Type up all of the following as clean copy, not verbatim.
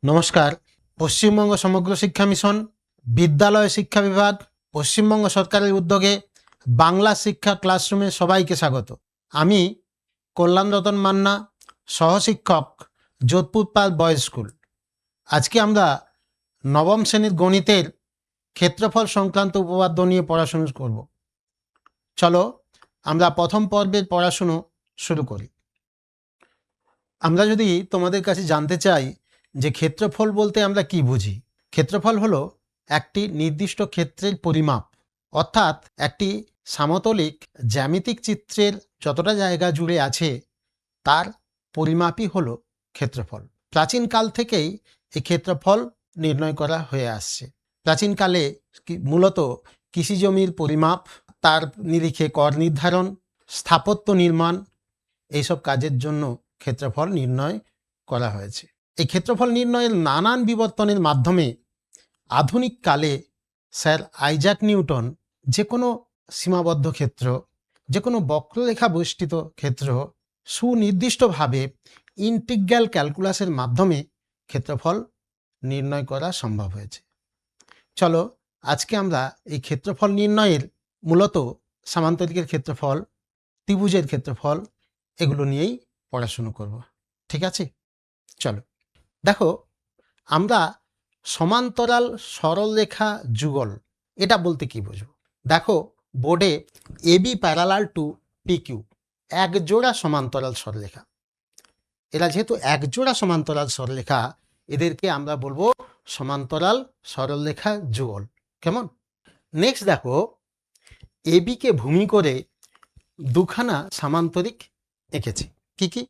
নমস্কার। পশ্চিমবঙ্গ সমগ্র শিক্ষা মিশন, বিদ্যালয় শিক্ষা বিভাগ, পশ্চিমবঙ্গ সরকারের উদ্যোগে বাংলা শিক্ষা ক্লাসরুমে সবাইকে স্বাগত। আমি কল্যাণ রতন মান্না, সহশিক্ষক, যোধপুর পাল বয়েজ স্কুল। আজকে আমরা নবম শ্রেণীর গণিতের ক্ষেত্রফল সংক্রান্ত উপপাদ্য নিয়ে পড়াশুনো করব। চলো আমরা প্রথম পর্বের পড়াশুনো শুরু করি। আমরা যদি তোমাদের কাছে জানতে চাই যে ক্ষেত্রফল বলতে আমরা কি বুঝি, ক্ষেত্রফল হলো একটি নির্দিষ্ট ক্ষেত্রের পরিমাপ, অর্থাৎ একটি সমতলিক জ্যামিতিক চিত্রের যতটা জায়গা জুড়ে আছে তার পরিমাপই হলো ক্ষেত্রফল। প্রাচীনকাল থেকেই এই ক্ষেত্রফল নির্ণয় করা হয়ে আসছে। প্রাচীনকালে মূলত কৃষি জমির পরিমাপ, তার নিরিখে কর নির্ধারণ, স্থাপত্য নির্মাণ, এইসব কাজের জন্য ক্ষেত্রফল নির্ণয় করা হয়েছে। এই ক্ষেত্রফল নির্ণয়ের নানান বিবর্তনের মাধ্যমে আধুনিক কালে স্যার আইজাক নিউটন যে কোনো সীমাবদ্ধ ক্ষেত্র, যে কোনো বক্ররেখা বৈশিষ্ট্য ক্ষেত্র সুনির্দিষ্টভাবে ইন্টিগ্রাল ক্যালকুলাসের মাধ্যমে ক্ষেত্রফল নির্ণয় করা সম্ভব হয়েছে। চলো আজকে আমরা এই ক্ষেত্রফল নির্ণয়ের মূলত সামান্তরিকের ক্ষেত্রফল, ত্রিভুজের ক্ষেত্রফল, এগুলো নিয়েই পড়াশুনো করব। ঠিক আছে? চলো দেখো, আমরা সমান্তরাল সরলরেখা যুগল এটা বলতে কি বুঝো। দেখো বোর্ডে এবি প্যারালাল টু পিকিউ, এক জোড়া সমান্তরাল সরলরেখা। এরা যেহেতু এক জোড়া সমান্তরাল সরলরেখা, এদেরকে আমরা বলবো সমান্তরাল সরলরেখা যুগল। কেমন? নেক্সট দেখো, এবিকে ভূমি করে দুখানা সামান্তরিক এঁকেছি। কি কি?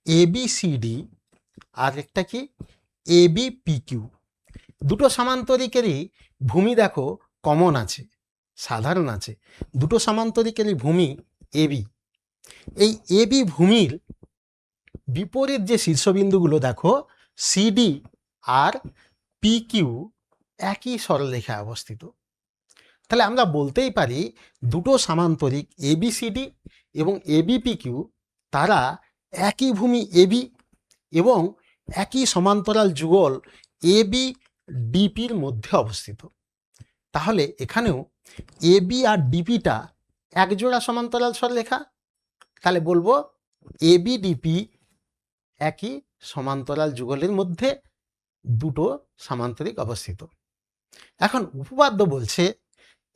এবিসিডি আর একটা কি এবি পিকিউ। দুটো সামান্তরিকেরই ভূমি দেখো কমন আছে, সাধারণ আছে। দুটো সামান্তরিকেরই ভূমি এবি। এই এবি ভূমির বিপরীত যে শীর্ষবিন্দুগুলো দেখো সিডি আর পিকিউ একই সরলরেখায় অবস্থিত। তাহলে আমরা বলতেই পারি দুটো সামান্তরিক এবিসিডি এবং এবিপিকিউ তারা একই ভূমি এবি এবং একই সমান্তরাল যুগল এবি ডিপির মধ্যে অবস্থিত। তাহলে এখানেও এবি আর ডিপিটা একজোড়া সমান্তরাল সরলরেখা। তাহলে বলবো এবি ডিপি একই সমান্তরাল যুগলের মধ্যে দুটো সামান্তরিক অবস্থিত। এখন উপপাদ্য বলছে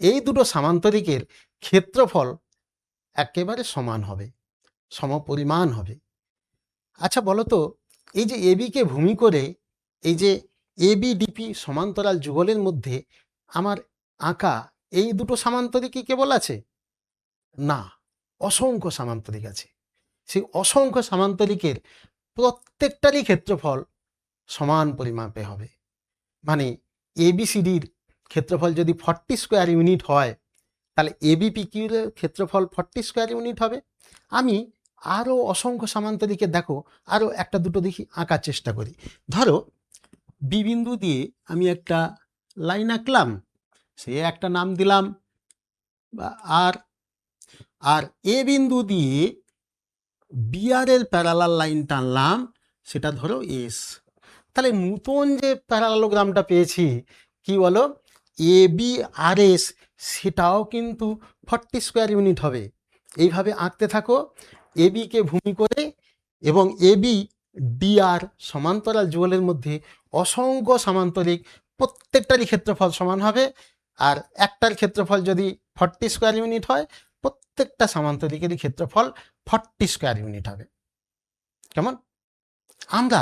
এই দুটো সামান্তরিকের ক্ষেত্রফল একেবারে সমান হবে, সমপরিমাণ হবে। আচ্ছা বলো তো, এই যে এবিকে ভূমি করে এই যে এবি ডিপি সমান্তরাল যুগলের মধ্যে আমার আঁকা এই দুটো সামান্তরিকই কেবল আছে? না, অসংখ্য সামান্তরিক আছে। সেই অসংখ্য সামান্তরিকের প্রত্যেকটারই ক্ষেত্রফল সমান পরিমাপে হবে। মানে এবিসিডির ক্ষেত্রফল যদি 40 স্কোয়ার ইউনিট হয়, তাহলে এবিপিকিউর ক্ষেত্রফল 40 স্কোয়ার ইউনিট হবে। আমি আরও অসংখ্য সামান্তরিকে দেখো আরও একটা দুটো দেখি আঁকার চেষ্টা করি। ধরো বি বিন্দু দিয়ে আমি একটা লাইন আঁকলাম, সে একটা নাম দিলাম আর, আর এ বিন্দু দিয়ে বিআর এর প্যারালাল লাইন টানলাম, সেটা ধরো এস। তাহলে নতুন যে প্যারালালোগ্রামটা পেয়েছি কি বলো, এ বি আর এস, সেটাও কিন্তু 40 স্কোয়ার ইউনিট হবে। এইভাবে আঁকতে থাকো এবিকে ভূমি করে, এবং এবি ডিআর সমান্তরাল যুগলের মধ্যে অসংখ্য সামান্তরিক প্রত্যেকটারই ক্ষেত্রফল সমান হবে। আর একটার ক্ষেত্রফল যদি 40 স্কোয়ার ইউনিট হয়, প্রত্যেকটা সামান্তরিকেরই ক্ষেত্রফল 40 স্কোয়ার ইউনিট হবে। কেমন? আমরা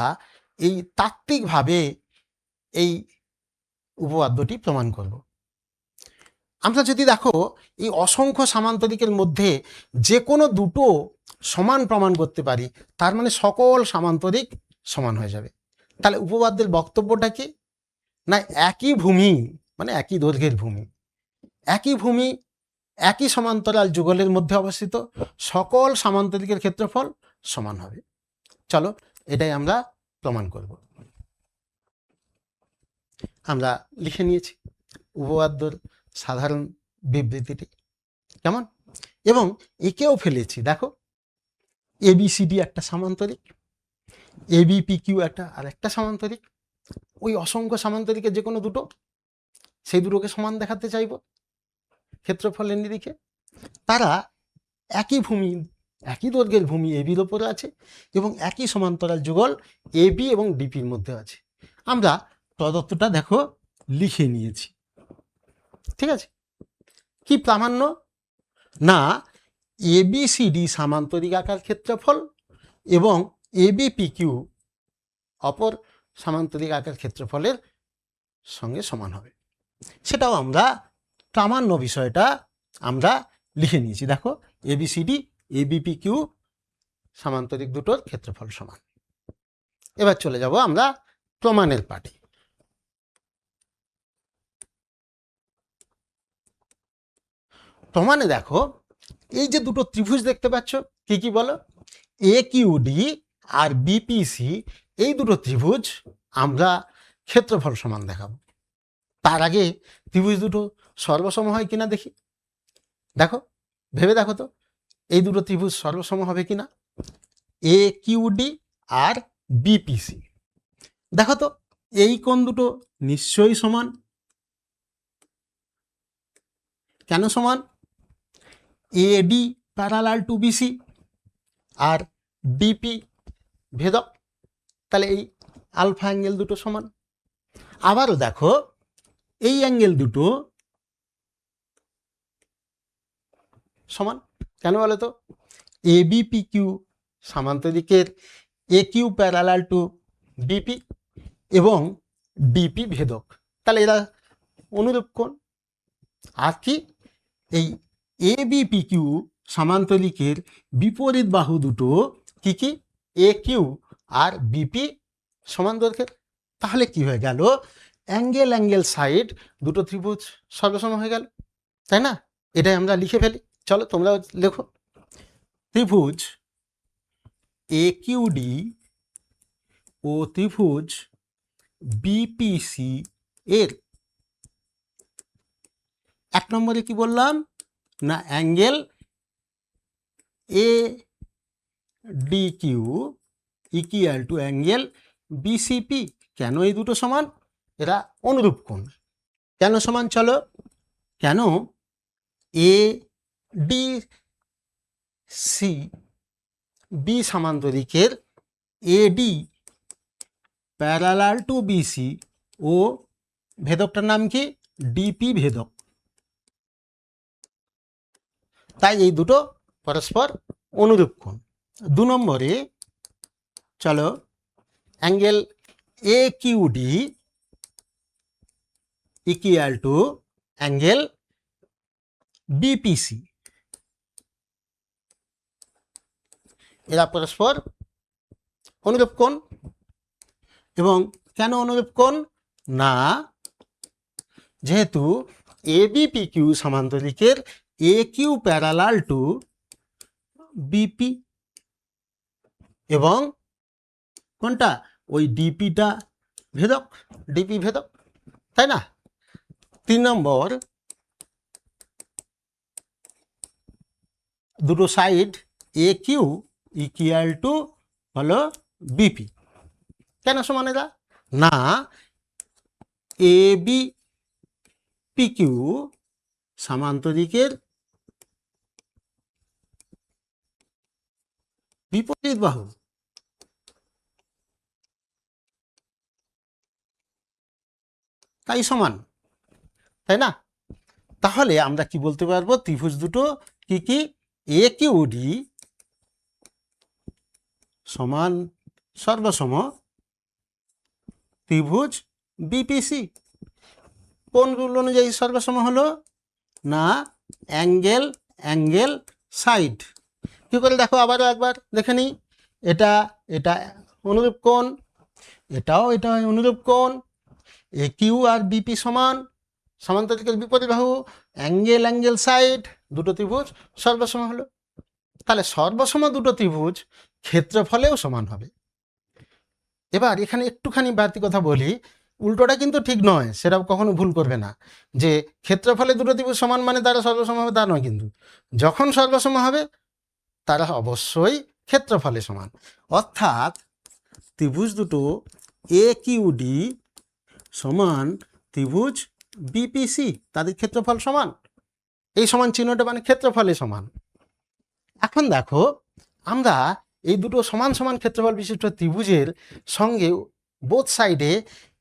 এই তাত্ত্বিকভাবে এই উপপাদ্যটি প্রমাণ করব। আমরা যদি দেখো এই অসংখ্য সামান্তরিকের মধ্যে যে কোনো দুটো সমান প্রমাণ করতে পারি, তার মানে সকল সামান্তরিক সমান হয়ে যাবে। তাহলে উপপাদ্যের বক্তব্যটা কি? না, একই ভূমি মানে একই দৈর্ঘ্যের ভূমি, একই ভূমি একই সমান্তরাল যুগলের মধ্যে অবস্থিত, সকল সামান্তরিকের ক্ষেত্রফল সমান হবে। চলো এটাই আমরা প্রমাণ করব। আমরা লিখে নিয়েছি উপপাদ্যর সাধারণ বিবৃতিটি। কেমন? এবং একেও ফেলেছি। দেখো এবিসিডি একটা সামান্তরিক, এবিপিকিউ একটা আর একটা সামান্তরিক। ওই অসংখ্য সামান্তরিকের যে কোনো দুটো, সেই দুটোকে সমান দেখাতে চাইব ক্ষেত্রফলের নিরিখে। তারা একই ভূমি, একই দৈর্ঘ্যের ভূমি এবির ওপরে আছে এবং একই সমান্তরাল যুগল এবি এবং ডিপির মধ্যে আছে। আমরা প্রদত্তটা দেখো লিখে নিয়েছি, ঠিক আছে। কি প্রামাণ্য? না এবিসিডি সামান্তরিক আকার ক্ষেত্রফল এবং এবিপিকিউ অপর সামান্তরিক আকার ক্ষেত্রফলের সঙ্গে সমান হবে। সেটাও আমরা প্রামাণ্য বিষয়টা আমরা লিখে নিয়েছি। দেখো এবিসিডি এবিপিকিউ সামান্তরিক দুটোর ক্ষেত্রফল সমান। এবার চলে যাব আমরা প্রমাণের পাঠে। প্রমাণে দেখো এই যে দুটো ত্রিভুজ দেখতে পাচ্ছ, কি কি বলো? এ কিউডি আর বিপিসি, এই দুটো ত্রিভুজ আমরা ক্ষেত্রফল সমান দেখাবো। তার আগে ত্রিভুজ দুটো সর্বসম হয় কিনা দেখি। দেখো, ভেবে দেখো তো, এই দুটো ত্রিভুজ সর্বসম হবে কিনা, এ কিউডি আর বিপিসি। দেখো তো, এই কোণ দুটো নিশ্চয়ই সমান। কেন সমান? এডি প্যারালাল টু বিসি আর ডিপি ভেদক, তাহলে এই আলফা অ্যাঙ্গেল দুটো সমান। আবারও দেখো, এই অ্যাঙ্গেল দুটো সমান। কেন বলো তো? এবিপিকিউ সামান্তরিকের এ কিউ প্যারালাল টু বিপি এবং ডিপি ভেদক, তাহলে এরা অনুরূপ কোণ। আর কি, এই এবিপিকিউ সামান্তরিকের বিপরীত বাহু দুটো কি কি, এ কিউ আর বিপি সমান দৈর্ঘ্যের। তাহলে কি হয়ে গেল, অ্যাঙ্গেল অ্যাঙ্গেল সাইড দুটো ত্রিভুজ সর্বসম হয়ে গেল, তাই না? এটাই আমরা লিখে ফেলি। চলো তোমরাও লেখো। ত্রিভুজ এ কিউডি ও ত্রিভুজ বিপিসি এর এক নম্বরে কি বললাম না, angle A D Q equal to angle BCP. কেন এই দুটো সমান? এরা অনুরূপ কোণ। কেন সমান? চলো, কেন এ ডি সি বি সামান্তরিকের এডি প্যারালাল টু বিসি ও ভেদকটার নাম কি, ডিপি ভেদক। তাই এই দুটো পরস্পর অনুরূপ কোণ। দু নম্বরে চলো, angle A QD equal to angle BPC, এরা পরস্পর অনুরূপ কোণ। এবং কেন অনুরূপ কোণ? না যেহেতু এবিপিকিউ সামান্তরিকের এ কিউ প্যারালাল টু বিপি এবং কোনটা, ওই ডিপিটা ভেদক, ডিপি ভেদক, তাই না? 3 নম্বর, দুটো side A Q equal to হলো বিপি। কেন সমান এরা? না এ বি পি কিউ সামান্তরিকের বিপরীত বাহু, তাই সমান, তাই না? তাহলে আমরা কি বলতে পারবো, ত্রিভুজ দুটো কি কি, এ কিউডি সমান সর্বসম ত্রিভুজ বিপিসি। কোন রুল অনুযায়ী সর্বসম হলো? না অ্যাঙ্গেল অ্যাঙ্গেল সাইড। কি করে দেখো, আবারও একবার দেখে নিই। এটা এটা অনুরূপ কোণ, এটাও এটা অনুরূপ কোণ। এ কিউ আর বিপি সমান, সমান্তরিকের বিপরীত বাহু, অ্যাঙ্গেল অ্যাঙ্গেল সাইড, দুটো ত্রিভুজ সর্বসম হলো। তাহলে সর্বসম দুটো ত্রিভুজ ক্ষেত্রফলেও সমান হবে। এবার এখানে একটুখানি বাড়তি কথা বলি, উল্টোটা কিন্তু ঠিক নয়, সেটা কখনো ভুল করবে না যে ক্ষেত্রফলে দুটো ত্রিভুজ সমান মানে তারা সর্বসম হবে, তা নয়। কিন্তু যখন সর্বসম হবে তারা অবশ্যই ক্ষেত্রফলে সমান। অর্থাৎ ত্রিভুজ দুটো এ কিউডি সমান ত্রিভুজ বিপিসি, তাদের ক্ষেত্রফল সমান। এই সমান চিহ্নটা মানে ক্ষেত্রফলে সমান। এখন দেখো আমরা এই দুটো সমান সমান ক্ষেত্রফল বিশিষ্ট ত্রিভুজের সঙ্গে বোথ সাইডে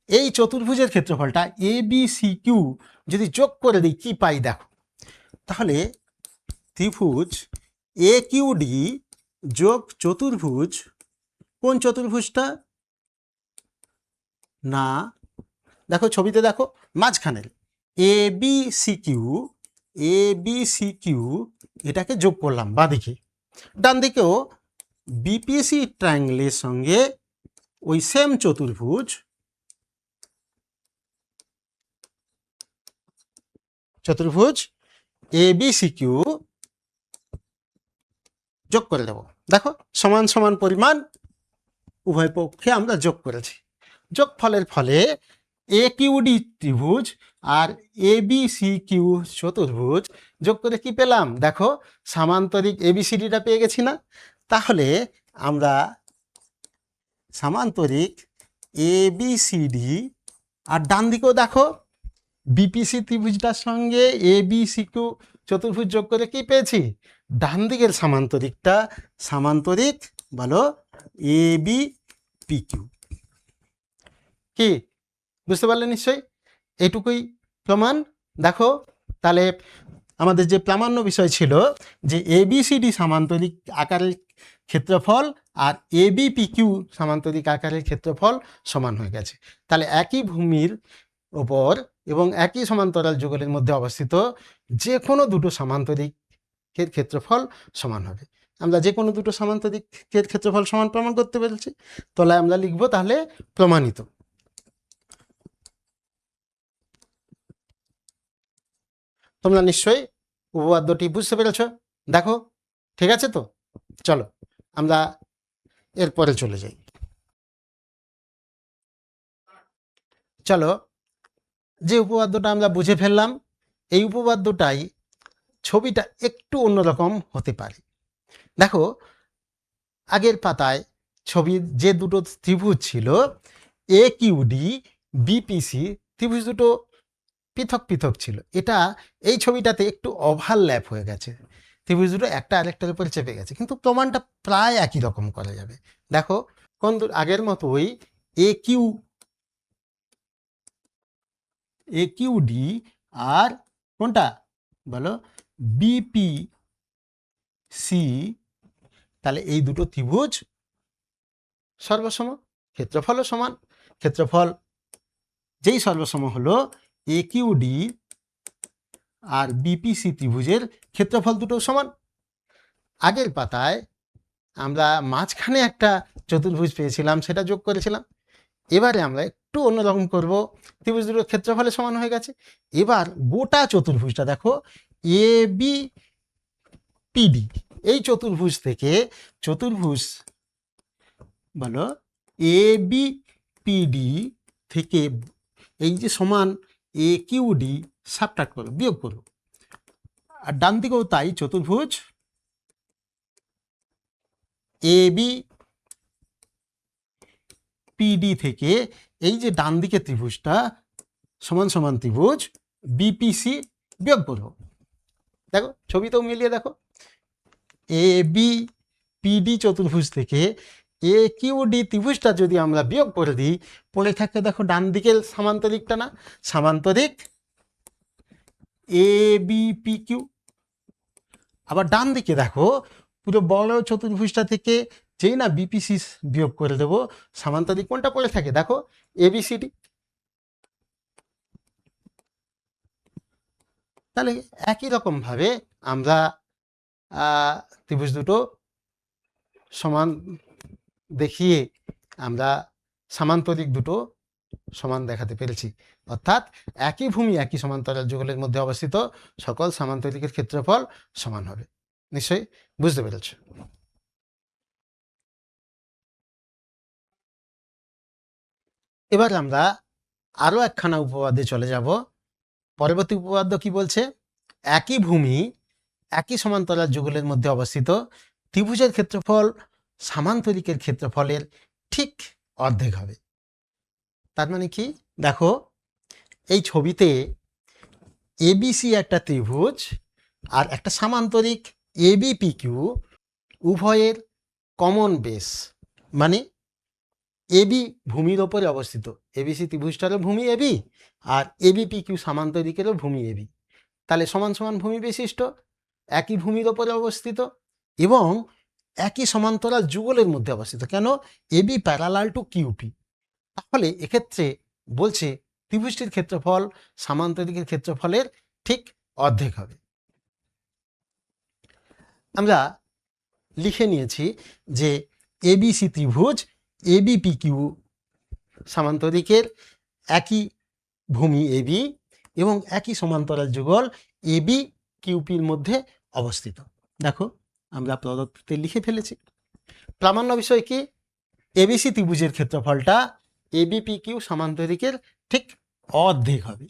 এই চতুর্ভুজের ক্ষেত্রফলটা এ বি সি কিউ যদি যোগ করে দিই কি পাই দেখো। তাহলে ত্রিভুজ এ কিউ ডি যোগ চতুর্ভুজ, কোন চতুর্ভুজটা না দেখো ছবিতে দেখো মাঝখানের এ বি সি কিউ এটাকে যোগ করলাম বাঁদিকে, ডান দিকেও বিপিসি ট্রায়াঙ্গেলের সঙ্গে ওই সেম চতুর্ভুজ এ বি সি কিউ যোগ করে দেব। দেখো সমান সমান পরিমাণ উভয় পক্ষে আমরা যোগ করেছি। যোগফলের ফলে এ কিউ ডি ত্রিভুজ আর এ বি সি কিউ চতুর্ভুজ যোগ করে কি পেলাম দেখো, সামান্তরিক এবিসিডিটা পেয়ে গেছি না। তাহলে আমরা সামান্তরিক এ বি সি ডি, আর ডান দিকেও দেখো বিপিসি ত্রিভুজটার সঙ্গে এ বি সি কিউ চতুর্ভুজ যোগ করে কি পেয়েছি, ডান দিকের সামান্তরিকটা সামান্তরিক বলো এ বি পি কিউ। কি বুঝতে পারলে নিশ্চয়ই? এইটুকুই প্রমাণ। দেখো তাহলে আমাদের যে প্রামাণ্য বিষয় ছিল যে এবিসিডি সামান্তরিক আকারের ক্ষেত্রফল আর এবিপিকিউ সামান্তরিক আকারের ক্ষেত্রফল সমান হয়ে গেছে। তাহলে একই ভূমির ওপর এবং একই সমান্তরাল যুগলের মধ্যে অবস্থিত যে কোনো দুটো সামান্তরিকের ক্ষেত্রফল সমান হবে। আমরা যে কোনো দুটো সামান্তরিকের ক্ষেত্রফল সমান প্রমাণ করতে পেরেছি। তলায় আমরা লিখবো তাহলে প্রমাণিত। তোমরা নিশ্চয়ই উপপাদ্যটি বুঝতে পেরেছ। দেখো ঠিক আছে তো, চলো আমরা এরপরে চলে যাই। চলো যে উপপাদ্যটা আমরা বুঝে ফেললাম, এই উপপাদ্যটাই ছবিটা একটু অন্যরকম হতে পারে। দেখো আগের পাতায় ছবির যে দুটো ত্রিভুজ ছিল এ কিউ ডি বিপিসি, ত্রিভুজ দুটো পৃথক পৃথক ছিল। এটা এই ছবিটাতে একটু ওভারল্যাপ হয়ে গেছে, ত্রিভুজ দুটো একটা আরেকটার উপরে চেপে গেছে, কিন্তু প্রমাণটা প্রায় একই রকম করা যাবে। দেখো কোন আগের মতোই এ কিউ ডি আর কোনটা বলো বিপি সি, তাহলে এই দুটো ত্রিভুজ সর্বসম, ক্ষেত্রফলও সমান। ক্ষেত্রফল যেই সর্বসম হলো এ কিউ ডি আর বিপিসি ত্রিভুজের ক্ষেত্রফল দুটো সমান। আগের পাতায় আমরা মাঝখানে একটা চতুর্ভুজ পেয়েছিলাম, সেটা যোগ করেছিলাম। এবারে আমরা একটু অন্যরকম করব, ত্রিভুজ দুটোর ক্ষেত্রফলে সমান হয়ে গেছে। এবার গোটা চতুর্ভুজটা দেখো এ বি পিডি, এই চতুর্ভুজ থেকে চতুর্ভুজ বলো এ বি পিডি থেকে এই যে সমান এ কিউ ডি সাবট্রাক্ট করো, বিয়োগ করো। আর ডান দিকেও তাই, চতুর্ভুজ এ বি পিডি থেকে এই যে ডান দিকে ত্রিভুজটা সমান সমান ত্রিভুজ বিপিসি বিয়োগ করো। দেখো ছবিতেও মিলিয়ে দেখো, এ বি পিডি চতুর্ভুজ থেকে এ কিউ ডি ত্রিভুজটা যদি আমরা বিয়োগ করে দিই, পড়ে থাকে দেখো ডান দিকের সামান্তরিকটা না, সামান্তরিক এ বি পি কিউ। আবার ডান দিকে দেখো পুরো বড় চতুর্ভুজটা থেকে যেই না বিপিসি বিয়োগ করে দেবো, সামান্তরিক কোনটা পড়ে থাকে দেখো এবিসিডি। তাহলে একই রকমভাবে আমরা ত্রিভুজ দুটো সমান দেখিয়ে আমরা সামান্তরিক দুটো সমান দেখাতে পেরেছি। অর্থাৎ একই ভূমি একই সমান্তরাল যুগলের মধ্যে অবস্থিত সকল সামান্তরিকের ক্ষেত্রফল সমান হবে। নিশ্চয়ই বুঝতে পেরেছ। এবার আমরা আরো একখানা উপপাদ্যে চলে যাব। পরবর্তী উপপাদ্য কি বলছে, একই ভূমি একই সমান্তরাল যুগলের মধ্যে অবস্থিত ত্রিভুজের ক্ষেত্রফল সামান্তরিকের ক্ষেত্রফলের ঠিক অর্ধেক হবে। তার মানে কি, দেখো এই ছবিতে এবিসি একটা ত্রিভুজ আর একটা সামান্তরিক এবিপিকিউ, উভয়ের কমন বেস, মানে এবি ভূমির ওপরে অবস্থিত। এবিসি ত্রিভুজটারও ভূমি এবি, আর এবিপিকিউ সামান্তরিকেরও ভূমি এবি। তাহলে সমান সমান ভূমি বিশিষ্ট, একই ভূমির ওপরে অবস্থিত এবং একই সমান্তরাল যুগলের মধ্যে অবস্থিত। কেন? AB parallel to QP. তাহলে এক্ষেত্রে বলছে ত্রিভুজটির ক্ষেত্রফল সামান্তরিকের ক্ষেত্রফলের ঠিক অর্ধেক হবে। আমরা লিখে নিয়েছি যে এবিসি ত্রিভুজ এবিপিকিউ সামান্তরিকের একই ভূমি এবি এবং একই সমান্তরাল যুগল এবি কিউপির মধ্যে অবস্থিত। দেখো আমরা প্রদত্ততে লিখে ফেলেছি। প্রামাণ্য বিষয় কি? এবিসি ত্রিভুজের ক্ষেত্রফলটা এবিপিকিউ সামান্তরিকের ঠিক অর্ধেক হবে।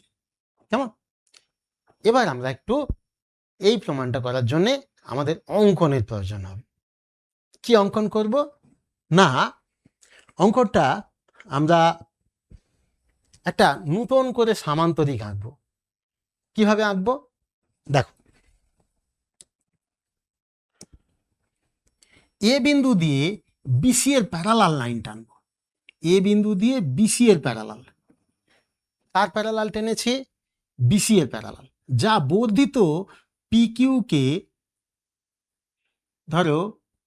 কেমন? এবার আমরা একটু এই প্রমাণটা করার জন্য আমাদের অঙ্কনের প্রয়োজন হবে। কি অঙ্কন করব? না, অঙ্কনটা আমরা একটা নূতন করে সামান্তরিক আঁকবো। কিভাবে আঁকবো? দেখো, এ বিন্দু দিয়ে বিসি এর প্যারালাল লাইন টানবো। এ বিন্দু দিয়ে বিসি এর প্যারালাল, তার প্যারালাল টেনেছি বিসি এর প্যারালাল, যা বর্ধিত পিকিউকে ধরো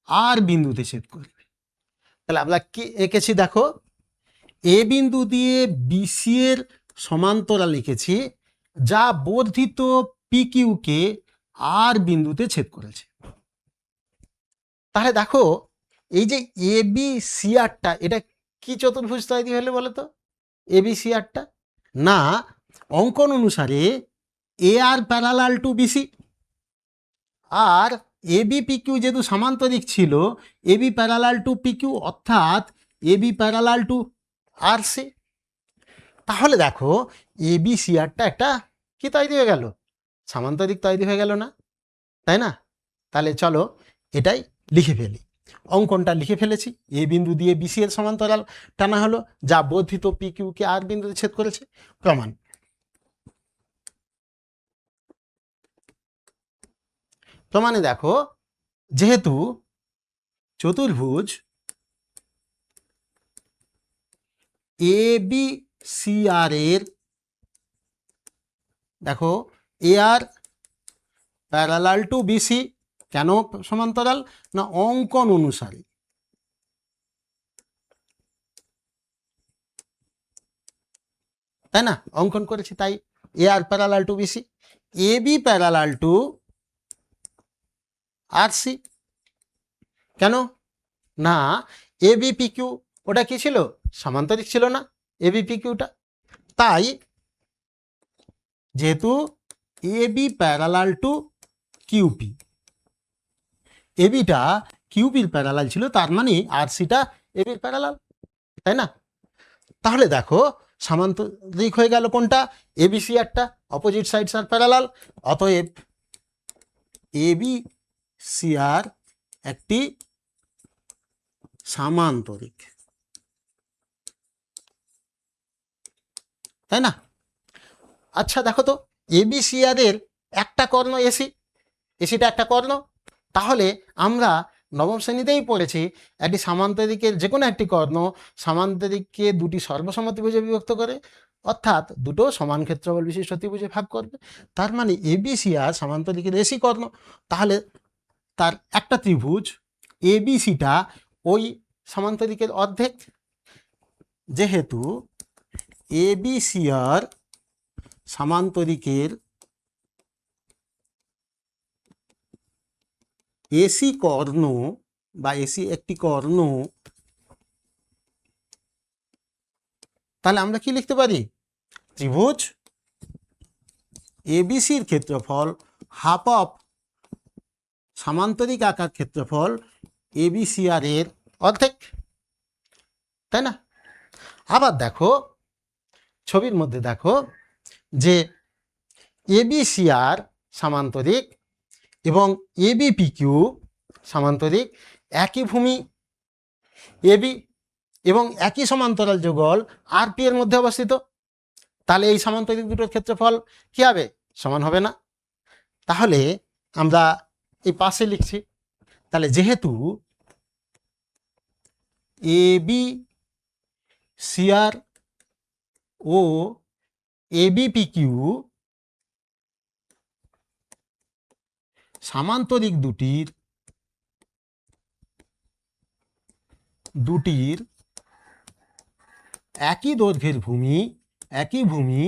আর বিন্দুতে ছেদ করবে। তাহলে আমরা কি এঁকেছি? দেখো, এ বিন্দু দিয়ে বিসি এর সমান্তরাল লিখেছি, যা বর্ধিত পিকিউকে আর বিন্দুতে ছেদ করেছে। তাহলে দেখো, এই যে এবি সিআরটা, এটা কি চতুর্ভুজ তৈরি হলে বলো তো? এবি সিআরটা না, অঙ্কন অনুসারে A R parallel to BC, আর এবি পিকিউ যেহেতু সামান্তরিক ছিল, এবি প্যারালাল টু পিকিউ, অর্থাৎ AB parallel to R C. তাহলে দেখো এবি সিআরটা একটা কি তৈরি হয়ে গেল? সামান্তরিক তৈরি হয়ে গেল না? তাই না? তাহলে চলো এটাই লিখে ফেলি। অঙ্কনটা লিখে ফেলেছি। এ বিন্দু দিয়ে বিসি এর সমান্তরাল টানা হলো, যা বর্ধিত পিকিউকে আর বিন্দুতে ছেদ করেছে। প্রমাণ। প্রমাণে দেখো, যেহেতু চতুর্ভুজ এ বি সি আর এর, দেখো এ আর প্যারালাল টু বিসি, কেন সমান্তরাল? না, অঙ্কন অনুসারে। তাই না? অঙ্কন করেছি, তাই A R parallel to BC. A B parallel to R C. কেন? না, এ বি পি কিউ ওটা কি ছিল? সামান্তরিক ছিল না এ বি পি কিউটা। তাই যেহেতু A B parallel to QP, এবিটা কিউপির প্যারালাল ছিল, তার মানে আর সিটা এবির প্যারালাল। তাই না? তাহলে দেখো সামান্তরিক হয়ে গেল কোনটা? এবিসি একটা, অপোজিট সাইডস আর প্যারালাল। অতএব এবি সি আর একটি সামান্তরিক। তাই না? আচ্ছা দেখো তো, এবি সি আর এর একটা কর্ণ এসি, এসিটা একটা কর্ণ। তাহলে আমরা নবম শ্রেণীতেই পড়েছি, একটি সামান্তরিকের যে কোনো একটি কর্ণ সামান্তরিককে দুটি সর্বসম ত্রিভুজে বিভক্ত করে, অর্থাৎ দুটো সমান ক্ষেত্রফল বিশিষ্ট ত্রিভুজে ভাগ করবে। তার মানে এবিসি আর সামান্তরিকের এসি কর্ণ। তাহলে তার একটা ত্রিভুজ এবিসিটা ওই সামান্তরিকের অর্ধেক। যেহেতু এবিসি আর সামান্তরিকের এসি কর্ণ বা এসি একটি কর্ণ, তাহলে আমরা কি লিখতে পারি? ত্রিভুজ এবিসির ক্ষেত্রফল হাফ অফ সামান্তরিক আকার ক্ষেত্রফল এবিসি আর এর অর্ধেক। তাই না? আবার দেখো ছবির মধ্যে দেখো যে এবিসি আর সামান্তরিক এবং এবিপিকিউ সামান্তরিক, একই ভূমি এবি এবং একই সমান্তরাল যুগল আরপি এর মধ্যে অবস্থিত, তাহলে এই সমান্তরিক দুটোর ক্ষেত্রফল কি হবে? সমান হবে না। তাহলে আমরা এই পাশে লিখছি, তাহলে যেহেতু A B CR O A B P Q সামান্তরিক দুটির একই দৈর্ঘ্যের একই ভূমি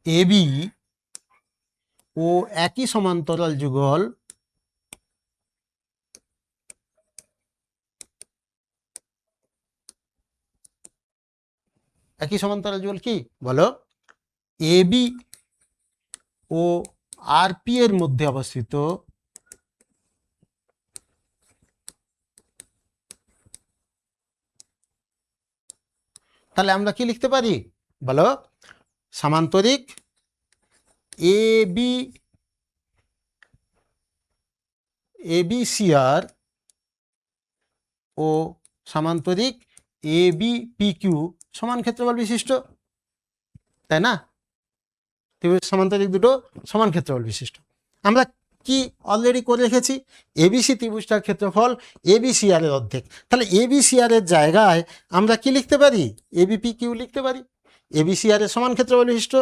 এবি ও একই সমান্তরাল যুগল একই সমান্তরাল যুগল কি বলো? এবি ও আরপি এর মধ্যে অবস্থিত তাহলে আমরা কি লিখতে পারি বলো? সামান্তরিক এবি সিআর ও সামান্তরিক এবি পি কিউ সমান ক্ষেত্রফল বিশিষ্ট, তাই না? ত্রিভুজ সমান্তরিক দুটো সমান ক্ষেত্রফল বিশিষ্ট। আমরা কি অলরেডি করে রেখেছি? এবিসি ত্রিভুজটার ক্ষেত্রফল এবিসিআর এর অর্ধেক। তাহলে এবিসিআর এর জায়গায় আমরা কি লিখতে পারি? এবিপি কিউ লিখতে পারি। এবিসিআর এর সমান ক্ষেত্রফল বিশিষ্ট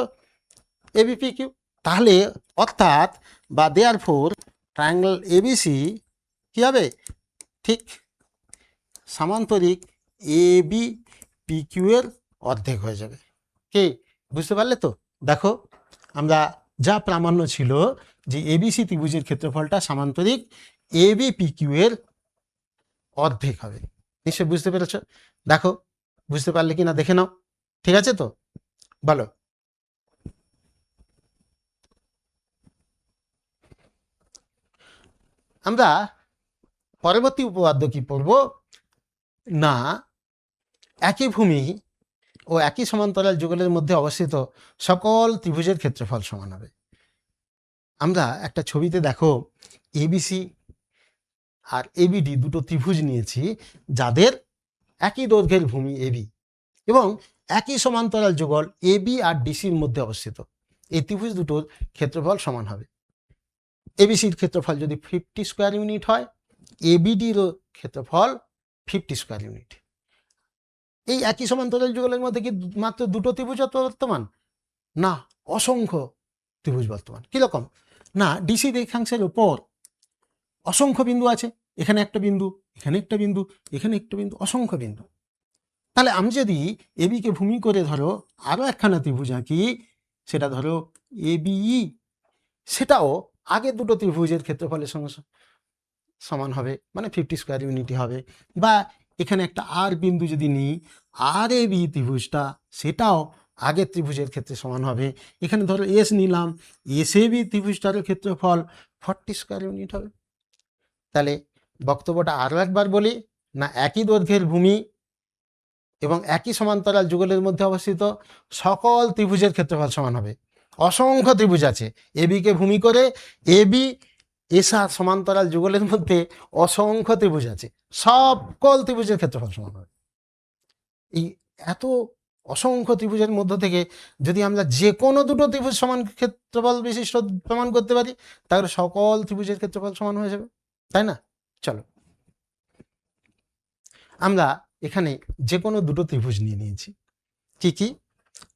এবিপি কিউ। তাহলে অর্থাৎ বা দেয়ারফোর ট্রায়াঙ্গেল এবিসি কি হবে? ঠিক সামান্তরিক এবি পি কিউ এর অর্ধেক হয়ে যাবে। কি বুঝতে পারলে তো? দেখো আমরা যা প্রামাণ্য ছিল যে এবিসি ত্রিভুজের ক্ষেত্রফলটা সামান্তরিক এবি পি কিউ এর অর্ধেক হবে। নিশ্চয় বুঝতে পেরেছ? দেখো বুঝতে পারলে কিনা দেখে নাও। ঠিক আছে তো? বলো। আমরা পরবর্তী উপপাদ্য কি পড়ব না, একই ভূমি ও একই সমান্তরাল যুগলের মধ্যে অবস্থিত সকল ত্রিভুজের ক্ষেত্রফল সমান হবে। আমরা একটা ছবিতে দেখো এবিসি আর এবিডি দুটো ত্রিভুজ নিয়েছি যাদের একই দৈর্ঘ্যের ভূমি এবি এবং একই সমান্তরাল যুগল এবি আর ডিসির মধ্যে অবস্থিত। এই ত্রিভুজ দুটোর ক্ষেত্রফল সমান হবে। এবিসির ক্ষেত্রফল যদি 50 স্কোয়ার ইউনিট হয়, এবিডিরও ক্ষেত্রফল 50 স্কোয়ার ইউনিট। এই একই সমান্তরাল যুগলের মধ্যে কি মাত্র দুটো ত্রিভুজ বর্তমান? না, অসংখ্য ত্রিভুজ বর্তমান। কিরকম না, ডিসি রেখাংশের উপর অসংখ্য বিন্দু আছে। এখানে একটা বিন্দু, এখানে একটা বিন্দু, এখানে একটা বিন্দু, অসংখ্য বিন্দু। তাহলে আমি যদি এবিকে ভূমি করে ধরো আরও একখানা ত্রিভুজ আঁকি, সেটা ধরো এবিই, সেটাও আগের দুটো ত্রিভুজের ক্ষেত্রফলের সঙ্গে সমান হবে, মানে 50 স্কোয়ার ইউনিটই হবে। বা এখানে একটা আর বিন্দু যদি নিই, আর এ বি ত্রিভুজটা সেটাও আগের ত্রিভুজের ক্ষেত্রে সমান হবে। এখানে ধরো এস নিলাম, এস এ বি ত্রিভুজটারও ক্ষেত্রফল 40 স্কোয়ার ইউনিট হবে। তাহলে বক্তব্যটা আরও একবার বলি না, একই দৈর্ঘ্যের ভূমি এবং একই সমান্তরাল যুগলের মধ্যে অবস্থিত সকল ত্রিভুজের ক্ষেত্রফল সমান হবে। অসংখ্য ত্রিভুজ আছে, এবিকে ভূমি করে এবি এসা সমান্তরাল যুগলের মধ্যে অসংখ্য ত্রিভুজ আছে, সকল ত্রিভুজের ক্ষেত্রফল সমান হবে। এই এত অসংখ্য ত্রিভুজের মধ্য থেকে যদি আমরা যে কোনো দুটো ত্রিভুজ সমান ক্ষেত্রফল বিশিষ্ট প্রমাণ করতে পারি, তাহলে সকল ত্রিভুজের ক্ষেত্রফল সমান হয়ে যাবে, তাই না? চলো আমরা এখানে যে কোনো দুটো ত্রিভুজ নিয়ে নিয়েছি। কি কি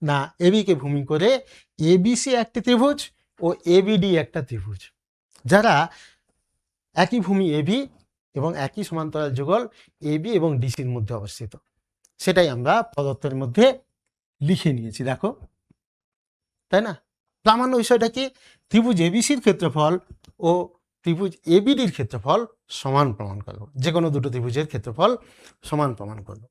না, এবিকে ভূমি করে এবিসি একটি ত্রিভুজ ও এবিডি একটা ত্রিভুজ, যারা একই ভূমি এবি এবং একই সমান্তরাল যুগল এবি এবং ডিসির মধ্যে অবস্থিত। সেটাই আমরা প্রদত্তের মধ্যে লিখে নিয়েছি, দেখো, তাই না? প্রামাণ্য বিষয়টা কি? ত্রিভুজ এবিসির ক্ষেত্রফল ও ত্রিভুজ এবিডির ক্ষেত্রফল সমান প্রমাণ করব। যে কোনো দুটো ত্রিভুজের ক্ষেত্রফল সমান প্রমাণ করব।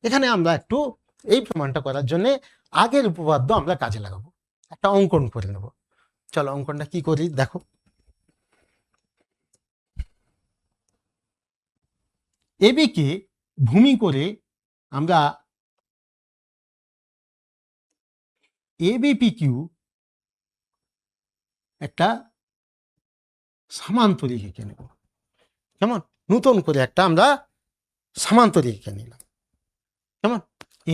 এখানে আমরা একটু এই প্রমাণটা করার জন্য আগের উপপাদ্য আমরা কাজে লাগাবো, একটা অঙ্কন করে নেব। চলো অঙ্কনটা কি করি দেখো। এবিকে ভূমি করে আমরা এবিপি কিউ একটা সামান্তরিক এঁকে নেব। কেমন? নতুন করে একটা আমরা সামান্তরিক এঁকে নিলাম, কেমন?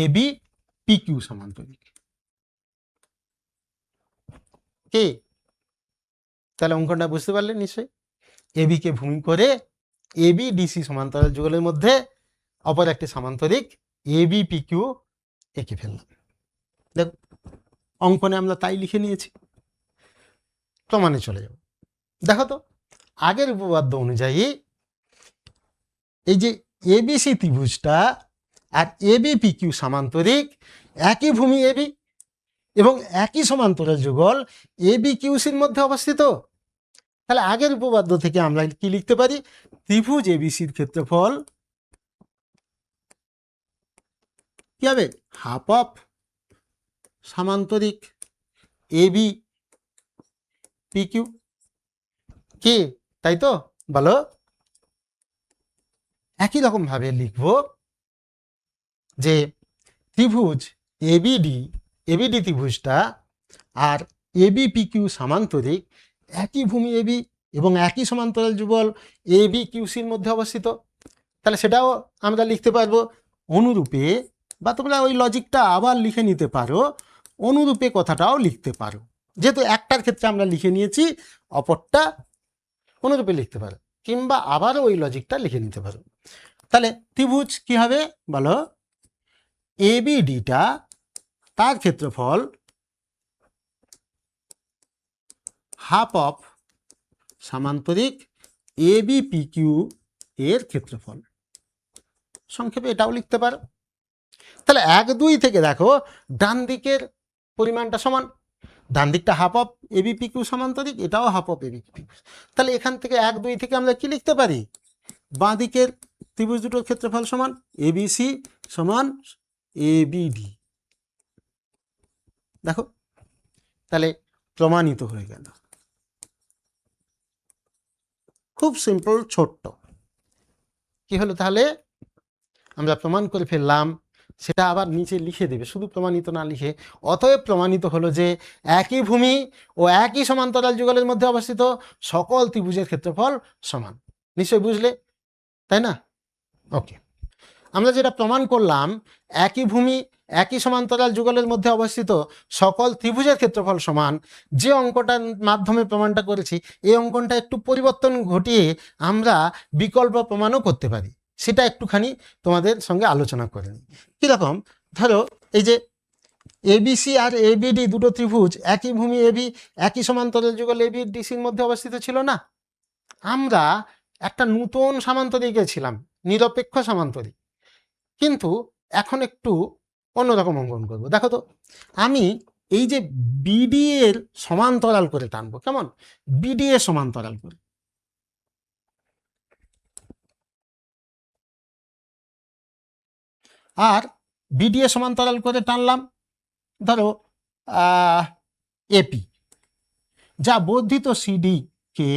এবি পি কিউ সামান্তরিক। কি তাহলে অঙ্কনটা বুঝতে পারলেন নিশ্চয়ই? এবি কে ভূমি করে এবি ডিসি সমান্তরাল যুগলের মধ্যে অপর একটি সামান্তরিক এবি পি কিউ এঁকে ফেললাম। দেখো অঙ্কনে আমরা তাই লিখে নিয়েছি। প্রমাণে চলে যাব। দেখো তো আগের উপপাদ্য অনুযায়ী এই যে এবিসি ত্রিভুজটা আর এবি পি কিউ সামান্তরিক, একই ভূমি এবি এবং একই সমান্তরাল যুগল এবি কিউসির মধ্যে অবস্থিত। তাহলে আগের উপপাদ্য থেকে আমরা কি লিখতে পারি? ত্রিভুজ এবিসির ক্ষেত্রফল কি হবে? হাফ অফ সামান্তরিক এবি পি কিউ। কি তাই তো? বলো। একই রকম ভাবে লিখব যে ত্রিভুজ এবিডি ত্রিভুজটা আর এবি পি কিউ সামান্তরিক, একই ভূমি এবি এবং একই সমান্তরাল যুগল এবি কিউসির মধ্যে অবস্থিত। তাহলে সেটাও আমরা লিখতে পারবো অনুরূপে, বা তোমরা ওই লজিকটা আবার লিখে নিতে পারো, অনুরূপে কথাটাও লিখতে পারো। যেহেতু একটার ক্ষেত্রে আমরা লিখে নিয়েছি, অপরটা অনুরূপে লিখতে পারো, কিংবা আবারও ওই লজিকটা লিখে নিতে পারো। তাহলে ত্রিভুজ কি হবে বলো? এবিডিটা তার ক্ষেত্রফল হাফ অফ সামান্তরিক এবি পি কিউ এর ক্ষেত্রফল। সংক্ষেপে এটাও লিখতে পারো। তাহলে 1, 2 থেকে দেখো ডান দিকের পরিমাণটা সমান, ডান দিকটা half of AB P Q সামান্তরিক, এটাও half of AB P Q. তাহলে এখান থেকে 1, 2 থেকে আমরা কি লিখতে পারি? বাঁ দিকের ত্রিভুজ দুটোর ক্ষেত্রফল সমান এবিসি সমান এবিডি। দেখো তাহলে প্রমাণিত হয়ে গেল। খুব সিম্পল, ছোট্ট। কি হলো তাহলে? আমরা প্রমাণ করে ফেললাম। সেটা আবার নিচে লিখে দেবে, শুধু প্রমাণিত না লিখে। অতএব প্রমাণিত হলো যে একই ভূমি ও একই সমান্তরাল যুগলের মধ্যে অবস্থিত সকল ত্রিভুজের ক্ষেত্রফল সমান। নিশ্চয়ই বুঝলে, তাই না? ওকে, আমরা যেটা প্রমাণ করলাম, একই ভূমি একই সমান্তরাল যুগলের মধ্যে অবস্থিত সকল ত্রিভুজের ক্ষেত্রফল সমান, যে অঙ্কটার মাধ্যমে প্রমাণটা করেছি, এই অঙ্কনটা একটু পরিবর্তন ঘটিয়ে আমরা বিকল্প প্রমাণও করতে পারি। সেটা একটুখানি তোমাদের সঙ্গে আলোচনা করে নিই। কীরকম? ধরো এই যে এবিসি আর এবিডি দুটো ত্রিভুজ, একই ভূমি এবি একই সমান্তরাল যুগল এবি ডিসির মধ্যে অবস্থিত ছিল না? আমরা একটা নতুন সামান্তরিক ছিলাম, নিরপেক্ষ সামান্তরিক। কিন্তু এখন একটু অন্যরকম অঙ্কন করব। দেখো তো আমি এই যে বিডি এর সমান্তরাল করে টানবো। কেমন? বিডি এর সমান্তরাল করে। আর বিডি এর সমান্তরাল করে টানলাম ধরো এপি, যা বর্ধিত সিডি কে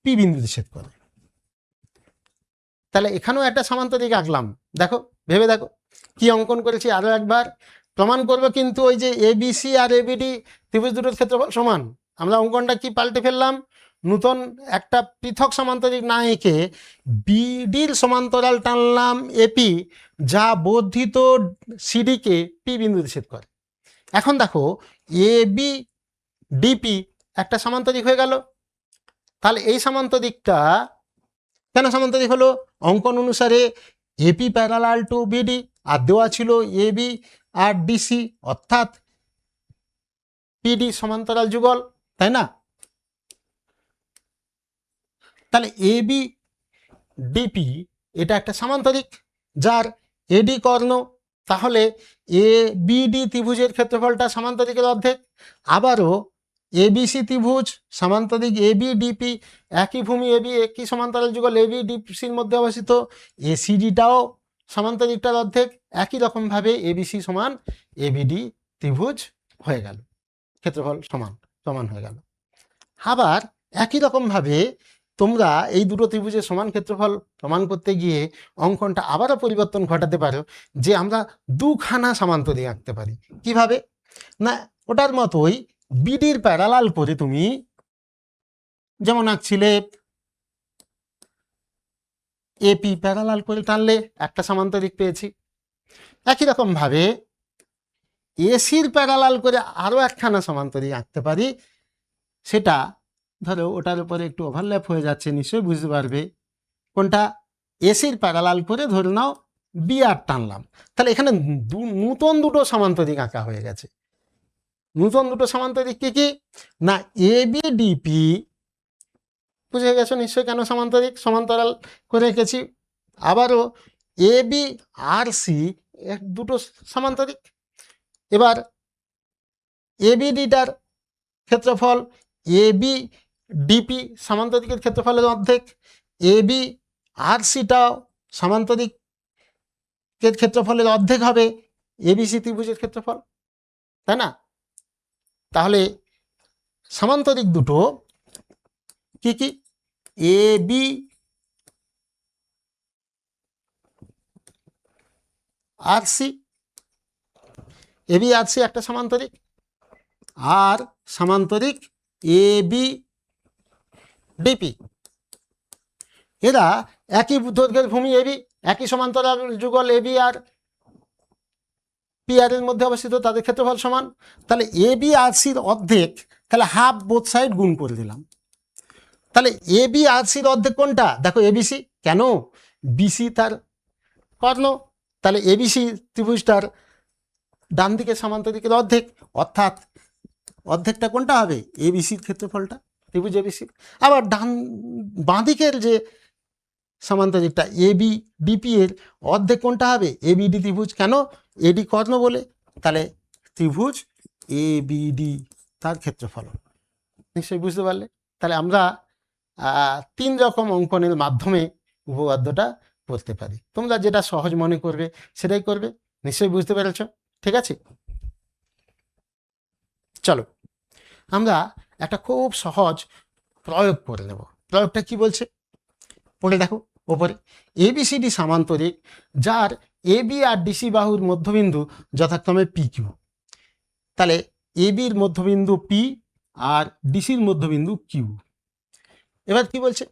পি বিন্দুতে ছেদ করে। তাহলে এখানেও একটা সামান্তরিক আঁকলাম। দেখো, ভেবে দেখো কি অঙ্কন করেছি। আরও একবার প্রমাণ করবো কিন্তু ওই যে এবিসি আর এবিডি ত্রিভুজ দুটোর ক্ষেত্রফল সমান। আমরা অঙ্কনটা কি পাল্টে ফেললাম? নূতন একটা পৃথক সমান্তরিক না এঁকে বিডির সমান্তরাল টানলাম এপি, যা বর্ধিত সিডিকে পি বিন্দুতে ছেদ করে। এখন দেখো এবি ডিপি একটা সামান্তরিক হয়ে গেল। তাহলে এই সামান্তরিকটা কেন সামান্তরিক হলো? অঙ্কন অনুসারে এপি প্যারালাল টু বিডি, আর দেওয়া ছিল এবি আর ডিসি, অর্থাৎ পিডি সমান্তরাল যুগল, তাই না? তাহলে এবি ডিপি এটা একটা সামান্তরিক যার এডি কর্ণ। তাহলে এ বিডি ত্রিভুজের ক্ষেত্রফলটা সামান্তরিকের অর্ধেক। আবারও এবিসি ত্রিভুজ সামান্তরিক এবি ডিপি, একই ভূমি এবি একই সমান্তরাল যুগল এবি ডিপিসির মধ্যে অবস্থিত, এসিডিটাও সামান্তরিকটার অর্ধেক। একই রকমভাবে এবিসি সমান এবিডি ত্রিভুজ হয়ে গেল, ক্ষেত্রফল সমান হয়ে গেল। আবার একই রকমভাবে তোমরা এই দুটো ত্রিভুজের সমান ক্ষেত্রফল প্রমাণ করতে গিয়ে অঙ্কনটা আবারও পরিবর্তন ঘটাতে পারো, যে আমরা দুখানা সামান্তরিক আঁকতে পারি। কিভাবে? না, ওটার মতোই বিডির প্যারালাল করে তুমি যেমন আঁকছিলে এপি প্যারালাল করে টানলে একটা সামান্তরিক পেয়েছি। একই রকমভাবে এসির প্যারালাল করে আরও একখানা সমান্তরিক আঁকতে পারি, সেটা ধরো ওটার উপরে একটু ওভারল্যাপ হয়ে যাচ্ছে, নিশ্চয়ই বুঝতে পারবে কোনটা। এসির প্যারালাল করে ধরে নাও বি আর টানলাম, তাহলে এখানে নূতন দুটো সমান্তরিক আঁকা হয়ে গেছে। নূতন দুটো সমান্তরিক কি কি না, এ বি ডিপি, বুঝে গেছো নিশ্চয়ই কেন সমান্তরিক, সমান্তরাল করে রেখেছি। আবারও এ বি আর সি দুটো সমান্তরিক। এবার এ বি ডিটার ক্ষেত্রফল এ বি ডিপি সামান্তরিকের ক্ষেত্রফলের অর্ধেক, এ বি আর সিটাও সামান্তরিকের ক্ষেত্রফলের অর্ধেক হবে এবিসি ত্রিভুজের ক্ষেত্রফল, তাই না? তাহলে সামান্তরিক দুটো কি কি, A B R C, A B R C একটা সামান্তরিক, আর সামান্তরিক এ বি ডিপি, এরা একই দৈর্ঘ্যের ভূমি এবি, একই সমান্তরাল যুগল এবি আর পি আর এর মধ্যে অবস্থিত, তাদের ক্ষেত্রফল সমান। তাহলে এ বি আর সির অর্ধেক, তাহলে হাফ বোথ সাইড গুণ করে দিলাম। তাহলে এ বি আর সির অর্ধেক কোনটা, দেখো এবিসি, কেন বিসি তার কর্ণ, তাহলে এবিসি ত্রিভুজটার ডান দিকে সামান্তরিকের অর্ধেক, অর্থাৎ অর্ধেকটা কোনটা হবে, এবিসির ক্ষেত্রফলটা, ত্রিভুজ এবিসির। আবার বাঁ দিকের যে সামান্তরিকটা এবি ডিপি এর অর্ধেক কোনটা হবে, এবিডি ত্রিভুজ, কেন এডি কর্ণ বলে, তাহলে ত্রিভুজ এবিডি তার ক্ষেত্রফল। নিশ্চয়ই বুঝতে পারলে। তাহলে আমরা 3 রকম অঙ্কনের মাধ্যমে উপপাদ্যটা করতে পারি, তোমরা যেটা সহজ মনে করবে সেটাই করবে। নিশ্চয়ই বুঝতে পেরেছ, ঠিক আছে? চলো আমরা একটা খুব সহজ প্রয়োগ করে নেব। প্রয়োগটা কি বলছে পড়ে দেখো ওপরে, এবিসিডি সামান্তরিক যার এবি আর ডিসি বাহুর মধ্যবিন্দু যথাক্রমে পি কিউ। তাহলে এবির মধ্যবিন্দু পি আর ডিসির মধ্যবিন্দু কিউ। এবার কি বলছে,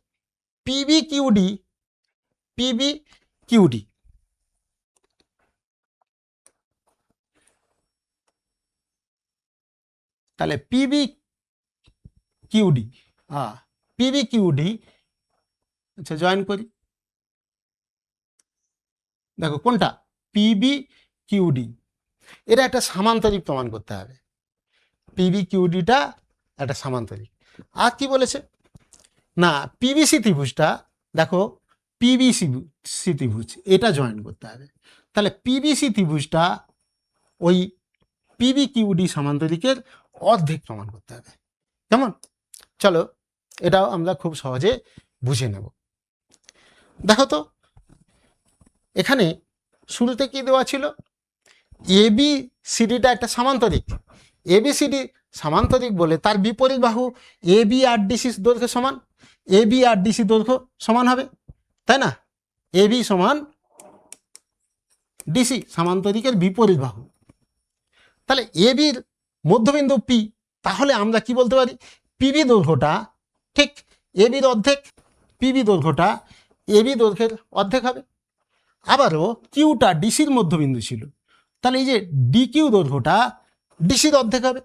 পিবি কিউডি, পিবি কিউডি, তাহলে পিবি কিউডি, পিবি কিউডি, আচ্ছা জয়েন করি, দেখো কোনটা, পিবি কিউডি, এটা একটা সামান্তরিক প্রমাণ করতে হবে। পিবি কিউডিটা একটা সামান্তরিক। আর কি বলেছে না, পিবিসি ত্রিভুজটা, দেখো পিবিসি ত্রিভুজ, এটা জয়েন করতে হবে। তাহলে পিবিসি ত্রিভুজটা ওই পিবি কিউডি সামান্তরিকের অর্ধেক প্রমাণ করতে হবে। কেমন? চলো এটাও আমরা খুব সহজে বুঝে নেব। দেখো তো এখানে শুরুতে কি দেওয়া ছিল, এবি সিডিটা একটা সামান্তরিক, এবিসিডি সামান্তরিক বলে তার বিপরীত বাহু এবি আর ডিসি দৈর্ঘ্য সমান, এবি আর ডিসি দৈর্ঘ্য সমান হবে, তাই না? এবি সমান ডিসি সামান্তরিকের বিপরীত বাহু। তাহলে এবির মধ্যবিন্দু পি, তাহলে আমরা কি বলতে পারি, পিবি দৈর্ঘ্যটা ঠিক এবির অর্ধেক, পিবি দৈর্ঘ্যটা এবি দৈর্ঘ্যের অর্ধেক হবে। আবারও কিউটা ডিসির মধ্যবিন্দু ছিল, তাহলে এই যে ডি কিউ দৈর্ঘ্যটা ডিসির অর্ধেক হবে,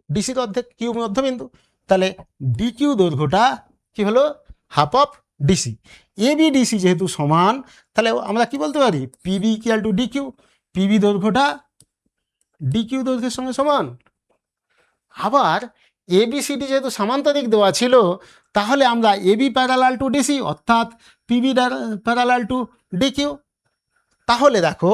ডিসির অর্ধেক কিউ মধ্যবিন্দু, তাহলে ডি কিউ দৈর্ঘ্যটা কি হলো, half of DC. AB DC যেহেতু সমান, তাহলে আমরা কি বলতে পারি, PB equal to D Q, PB দৈর্ঘ্যটা ডি কিউ দৈর্ঘ্যের সঙ্গে সমান। আবার এবিসিডি যেহেতু সামান্তরিক দেওয়া ছিল, তাহলে আমরা এবি প্যারালাল টু ডিসি অর্থাৎ PB parallel to D Q. তাহলে দেখো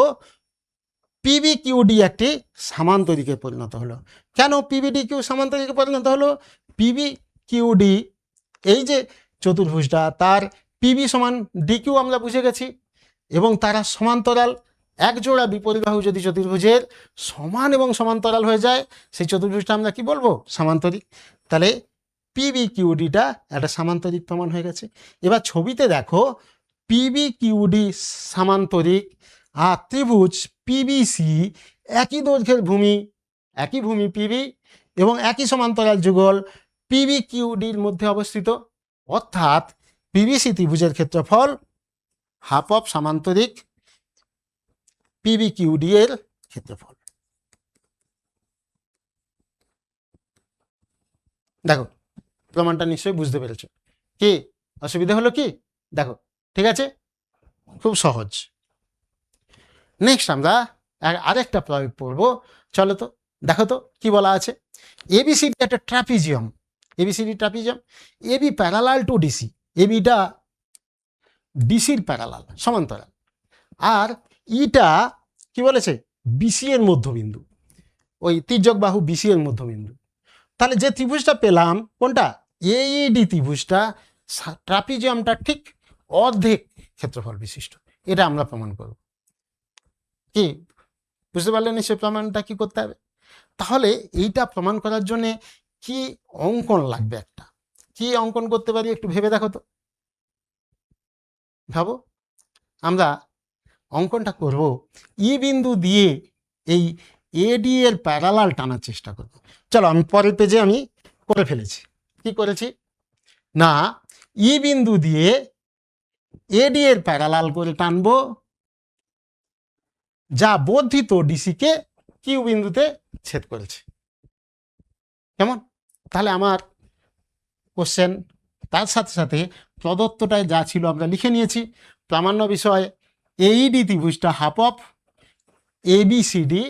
পিবি কিউডি একটি সামান্তরিকে পরিণত হলো। কেন পিবি ডি কিউ সামান্তরিকে পরিণত হলো, পিবি কিউডি এই যে চতুর্ভুজটা, তার পিবি সমান ডি কিউ আমরা বুঝে গেছি, এবং তারা সমান্তরাল, এক জোড়া বিপরীত বাহু যদি চতুর্ভুজের সমান এবং সমান্তরাল হয়ে যায়, সেই চতুর্ভুজটা আমরা কি বলবো, সামান্তরিক। তাহলে পিবি কিউডিটা একটা সামান্তরিক প্রমাণ হয়ে গেছে। এবার ছবিতে দেখো পিবি কিউডি সামান্তরিক আর ত্রিভুজ পিবিসি একই দৈর্ঘ্যের ভূমি, একই ভূমি পিবি এবং একই সমান্তরাল যুগল পিবি কিউডির মধ্যে অবস্থিত, অর্থাৎ পিবিসি ত্রিভুজের ক্ষেত্রফল হাফ অফ সামান্তরিক পিবিকিউডি এর ক্ষেত্রফল। দেখো প্রমাণটা নিশ্চয়ই বুঝতে পেরেছো। কি অসুবিধা হলো কি? দেখো ঠিক আছে, খুব সহজ। নেক্সট আমরা আরেকটা প্রয়োগ করব। চলো তো দেখো তো কি বলা আছে। এবিসিডি একটা trapezium, ABCD trapezium, AB parallel to DC, এবিটা ডিসির প্যারালাল সমান্তরাল, আর ইটা কি বলেছে বিসি এর মধ্যবিন্দু, ওই তির্যক বাহু বিসি এর মধ্যবিন্দু। তাহলে যে ত্রিভুজটা পেলাম কোনটা, এইডি ত্রিভুজটা ট্রাপিজিয়ামটা ঠিক অর্ধেক ক্ষেত্রফল বিশিষ্ট, এটা আমরা প্রমাণ করব। কি বুঝতে পারলেন নিশ্চয় প্রমাণটা কি করতে হবে? তাহলে এইটা প্রমাণ করার জন্য কি অঙ্কন লাগবে, একটা কি অঙ্কন করতে পারি একটু ভেবে দেখো তো, ভাবো। আমরা অঙ্কনটা করব ই বিন্দু দিয়ে এই এডি এর প্যারালাল টানার চেষ্টা করব। চলো আমি পরের পেজে আমি করে ফেলেছি। কি করেছি না, ই বিন্দু দিয়ে এডি এর প্যারালাল করে টানবো, যা বর্ধিত ডিসিকে কিউ বিন্দুতে ছেদ করেছে। কেমন? তাহলে আমার কোশ্চেন তার সাথে সাথে প্রদত্তটায় যা ছিল আমরা লিখে নিয়েছি। প্রামাণ্য বিষয় এইডি ত্রিভুজটা হাফ অফ এবিসিডি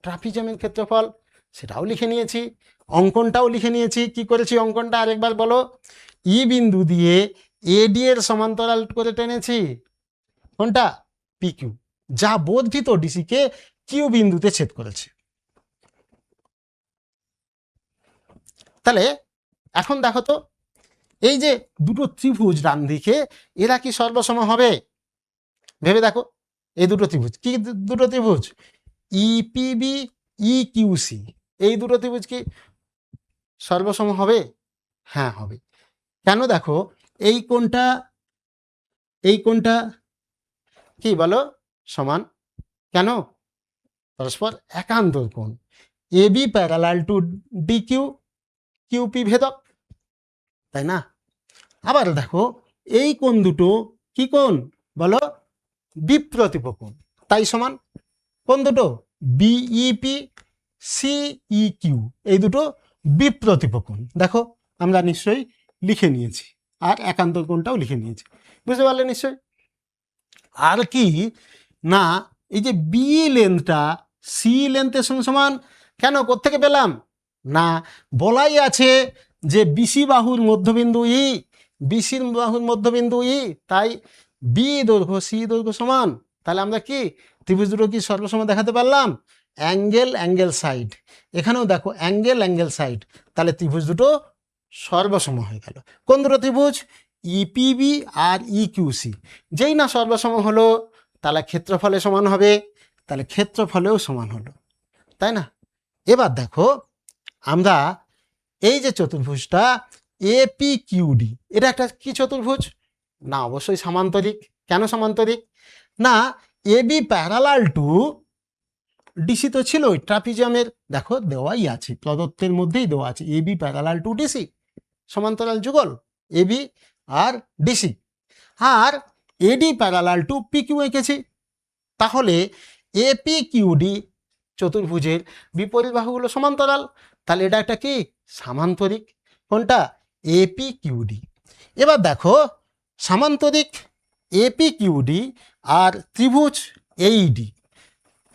ট্রাপিজিয়ামের ক্ষেত্রফল, সেটাও লিখে নিয়েছি। অঙ্কনটাও লিখে নিয়েছি। কি করেছি অঙ্কনটা আরেকবার বলো। ই বিন্দু দিয়ে এডি এর সমান্তরাল করে টেনেছি কোনটা, পিকিউ, যা বর্ধিত ডিসিকে কিউ বিন্দুতে ছেদ করেছে। তাহলে এখন দেখো তো, এই যে দুটো ত্রিভুজ ডান দিকে, এরা কি সর্বসম হবে? ভেবে দেখো, এই দুটো ত্রিভুজ কি দুটো ত্রিভুজ, ইপিবি ইকিউসি, এই দুটো ত্রিভুজ কি সর্বসম হবে? হ্যাঁ হবে। কেন? দেখো এই কোণটা কি বলো সমান, কেন? পরস্পর একান্তর কোণ, AB parallel to DQ, QP ভেদক, তাই না? আবার দেখো এই কোণ দুটো কি কোণ বলো, বিপ্রতিপ কোণ, তাই সমান কোণ দুটো বিইপি সিইকিউ, এই দুটো বিপ্রতিপ কোণ। দেখো আমরা নিশ্চয়ই লিখে নিয়েছি, আর একান্তর কোণটাও লিখে নিয়েছি। বুঝতে পারলে নিশ্চয়ই? আর কি না, এই যে বি লেন্থটা সি লেন্থের সঙ্গে সমান, কেন কোত্থেকে পেলাম না, বলাই আছে যে বিসি বাহুর মধ্যবিন্দু ই, বিসির বাহুর মধ্যবিন্দু ই, তাই বি দৈর্ঘ্য সি দৈর্ঘ্য সমান। তাহলে আমরা কি ত্রিভুজ দুটো কি সর্বসম দেখাতে পারলাম? অ্যাঙ্গেল অ্যাঙ্গেল সাইড, এখানেও দেখো অ্যাঙ্গেল অ্যাঙ্গেল সাইড, তাহলে ত্রিভুজ দুটো সর্বসম হয়ে গেল। কোন দুটো ত্রিভুজ, ইপিবি আর ইকিউসি। যেই না সর্বসম হলো, তাহলে ক্ষেত্রফলে সমান হবে, তাহলে ক্ষেত্রফলেও সমান হলো, তাই না? এবার দেখো আমরা এই যে চতুর্ভুজটা এপি কিউডি, এটা একটা কি চতুর্ভুজ না, অবশ্যই সামান্তরিক। কেন সামান্তরিক না, এবি প্যারালাল টু ডিসি তো ছিল ট্রাপিজিয়ামের, দেখো দেওয়াই আছে, প্রদত্তের মধ্যেই দেওয়া আছে এবি প্যারালাল টু ডিসি, সমান্তরাল যুগল এবি আর ডিসি, আর এডি প্যারালাল টু পিকিউ এঁকেছি। তাহলে এপি কিউডি চতুর্ভুজের বিপরীত বাহুগুলো সমান্তরাল, তাহলে এটা একটা কি সামান্তরিক। কোনটা, এপি কিউডি। এবার দেখো সামান্তরিক এপি কিউডি আর ত্রিভুজ এইডি,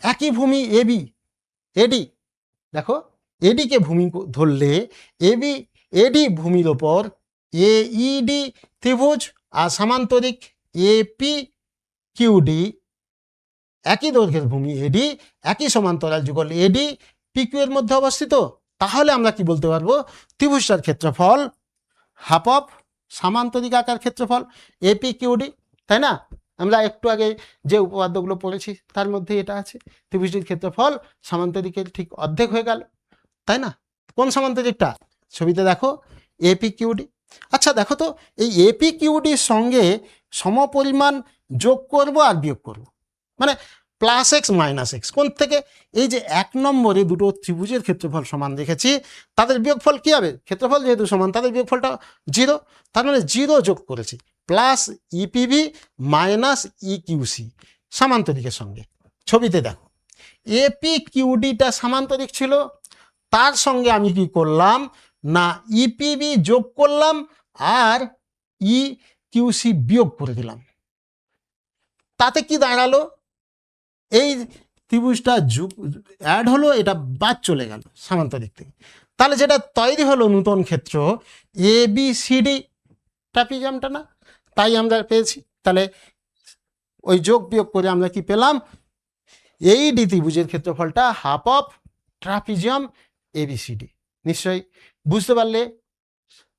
একই ভূমি এবি এডি, দেখো এডিকে ভূমি ধরলে এবি এডি ভূমির ওপর এইডি ত্রিভুজ, আর সামান্তরিক এপি কিউডি একই দৈর্ঘ্যের ভূমি এডি, একই সমান্তরাল যুগল এডি পিকিউ এর মধ্যে অবস্থিত। তাহলে আমরা কি বলতে পারবো, ত্রিভুজটার ক্ষেত্রফল হাফ অফ সামান্তরিক আকার ক্ষেত্রফল এপি কিউডি, তাই না? আমরা একটু আগে যে উপপাদ্যগুলো পড়েছি তার মধ্যে এটা আছে, ত্রিভুজটির ক্ষেত্রফল সামান্তরিকের ঠিক অর্ধেক হয়ে গেল, তাই না? কোন সামান্তরিকটা, ছবিতে দেখো এপি কিউডি। আচ্ছা দেখো তো, এই এপি কিউডির সঙ্গে সমপরিমাণ যোগ করব আর বিয়োগ করব, মানে প্লাস এক্স মাইনাস এক্স, কোন থেকে, এই যে এক নম্বরে দুটো ত্রিভুজের ক্ষেত্রফল সমান রেখেছি, তাদের বিয়োগফল কি হবে, ক্ষেত্রফল যেহেতু সমান তাদের বিয়োগফলটা জিরো, তার মানে জিরো যোগ করেছি, প্লাস ইপিবি মাইনাস ইকিউসি সামান্তরিকের সঙ্গে। ছবিতে দেখো এপি কিউডিটা সামান্তরিক ছিল, তার সঙ্গে আমি কি করলাম না ইপিবি যোগ করলাম আর ইকিউসি বিয়োগ করে দিলাম। তাতে কি দাঁড়ালো, এই ত্রিভুজটা অ্যাড হলো, এটা বাদ চলে গেল সামান্তরিক থেকে। তাহলে যেটা তৈরি হলো নূতন ক্ষেত্র এ বি সি ডি ট্রাপিজিয়ামটা না, তাই আমরা পেয়েছি। তাহলে ওই যোগ বিয়োগ করে আমরা কি পেলাম, এই ডি ত্রিভুজের ক্ষেত্রফলটা হাফ অফ ট্রাপিজিয়াম এবিসিডি। নিশ্চয়ই বুঝতে পারলে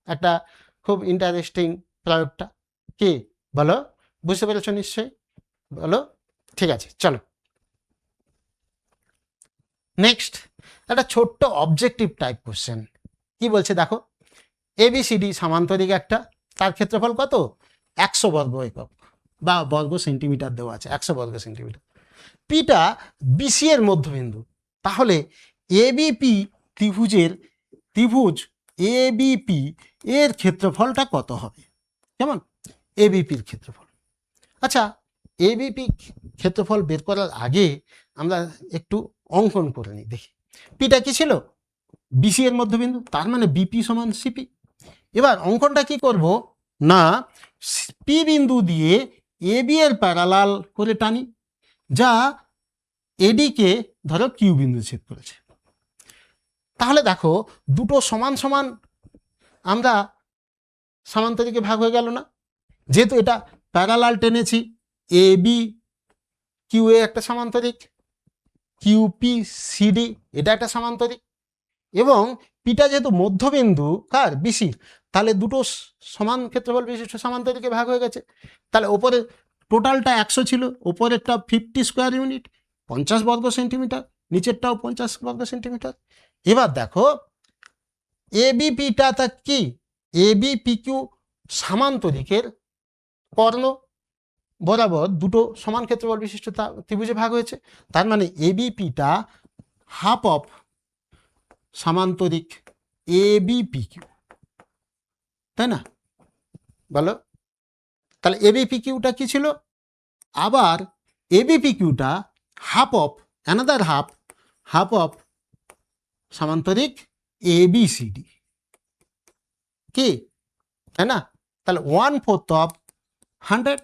একটা খুব ইন্টারেস্টিং প্রয়োগটা, কি বলো, বুঝতে পেরেছ নিশ্চয়ই, বলো ঠিক আছে। চলো নেক্সট একটা ছোট্ট অবজেক্টিভ টাইপ কোশ্চেন। কি বলছে দেখো, এবিসিডি সামান্তরিক একটা, তার ক্ষেত্রফল কত 100 বর্গ একক বা বর্গ সেন্টিমিটার দেওয়া আছে, 100 বর্গ সেন্টিমিটার। পিটা বিসি এর মধ্যবিন্দু, তাহলে এবিপি ত্রিভুজ এবিপি এর ক্ষেত্রফলটা কত হবে, কেমন, এবিপির ক্ষেত্রফল। আচ্ছা, এবিপি ক্ষেত্রফল বের করার আগে আমরা একটু অঙ্কন করে নিই, দেখি পিটা কি ছিল, বিসি এর মধ্যবিন্দু, তার মানে বিপি সমান সিপি। এবার অঙ্কনটা কি করব না, পি বিন্দু দিয়ে এবি এর প্যারালাল করে টানি, যা এডিকে ধরো কিউ বিন্দু ছেদ করেছে। তাহলে দেখো দুটো সমান সমান আমরা সামান্তরিকে ভাগ হয়ে গেল না, যেহেতু এটা প্যারালাল টেনেছি, এ বি কিউ এ একটা সামান্তরিক, কিউপি সিডি এটা একটা সামান্তরিক, এবং পিটা যেহেতু মধ্যবিন্দু কার বিসির, তাহলে দুটো সমান ক্ষেত্রফল বিশিষ্ট সামান্তরিকে ভাগ হয়ে গেছে। তাহলে ওপরে টোটালটা 100 ছিল, ওপরেরটা 50 স্কোয়ার ইউনিট 50 বর্গ সেন্টিমিটার, নিচেরটাও 50 বর্গ সেন্টিমিটার। এবার দেখো এবিপিটা তা কি, এবিপিকিউ সামান্তরিকের কর্ণ বরাবর দুটো সমান ক্ষেত্রফল বিশিষ্ট ত্রিভুজে ভাগ হয়েছে, তার মানে এবিপিটা হাফ অফ সামান্তরিক এবিপিকিউ, তাই না, বলো। তাহলে এবিপিকিউটা কি ছিল, আবার এবিপিকিউটা half of another half of সামান্তরিক এবিসিডি, কি, তাই না। তাহলে 1/4 অফ 100,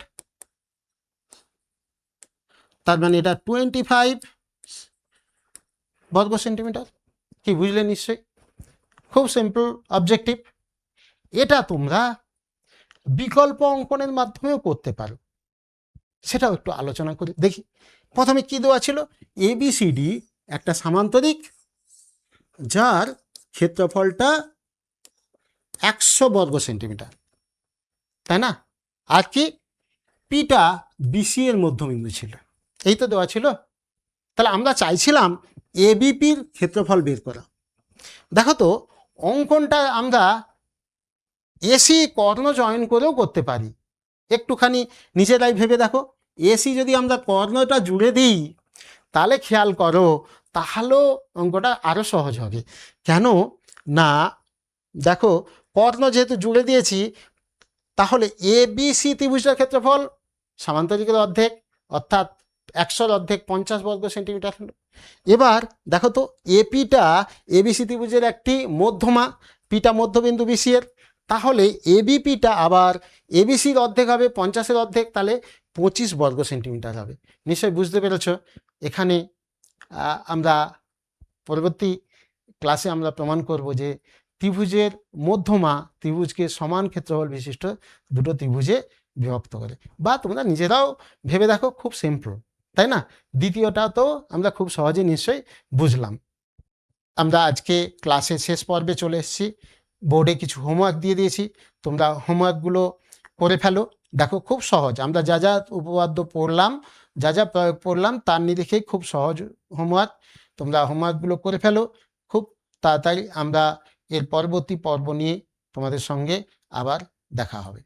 তার মানে এটা 25 বর্গ সেন্টিমিটার। কি বুঝলে নিশ্চয়ই, খুব সিম্পল অবজেক্টিভ। এটা তোমরা বিকল্প অঙ্কনের মাধ্যমেও করতে পারো, সেটাও একটু আলোচনা করে দেখি। প্রথমে কি দেওয়া ছিল, এবিসিডি একটা সামান্তরিক যার ক্ষেত্রফলটা 100 বর্গ সেন্টিমিটার, তাই না, আর কি পিটা বিসি এর মধ্যবিন্দু ছিল, এই তো দেওয়া ছিল। তাহলে আমরা চাইছিলাম এবিপির ক্ষেত্রফল বের করা। দেখো তো অঙ্কনটা আমরা এসি কর্ণ জয়েন করেও করতে পারি, একটুখানি নিজেরাই ভেবে দেখো। এসি যদি আমরা কর্ণটা জুড়ে দিই, তাহলে খেয়াল করো, তাহলেও অঙ্কটা আরও সহজ হবে। কেন না, দেখো কর্ণ যেহেতু জুড়ে দিয়েছি, তাহলে এ বি সি ত্রিভুজটার ক্ষেত্রফল সামান্তরিকের অর্ধেক, অর্থাৎ 100 অর্ধেক 50 বর্গ সেন্টিমিটার হলো। এবার দেখো তো এপিটা এবিসি ত্রিভুজের একটি মধ্যমা, পিটা মধ্যবিন্দু বিসি এর, তাহলে এবিপিটা আবার এবিসির অর্ধেক হবে, 50-এর অর্ধেক, তাহলে 25 বর্গ সেন্টিমিটার হবে। নিশ্চয়ই বুঝতে পেরেছ। এখানে আমরা পরবর্তী ক্লাসে আমরা প্রমাণ করব যে ত্রিভুজের মধ্যমা ত্রিভুজকে সমান ক্ষেত্রফল বিশিষ্ট দুটো ত্রিভুজে বিভক্ত করে, বা তোমরা নিজেরাও ভেবে দেখো, খুব সিম্পল, তাই না। দ্বিতীয়টা তো আমরা খুব সহজে নিশ্চয়ই বুঝলাম। আমরা আজকে ক্লাসের শেষ পর্বে চলে এসেছি, বোর্ডে কিছু হোমওয়ার্ক দিয়ে দিয়েছি, তোমরা হোমওয়ার্কগুলো করে ফেলো। দেখো খুব সহজ, আমরা যা যা উপপাদ্য পড়লাম, যা যা প্রয়োগ পড়লাম, তার নিরিখেই খুব সহজ হোমওয়ার্ক, তোমরা হোমওয়ার্কগুলো করে ফেলো। খুব তাড়াতাড়ি আমরা এর পরবর্তী পর্ব নিয়ে তোমাদের সঙ্গে আবার দেখা হবে।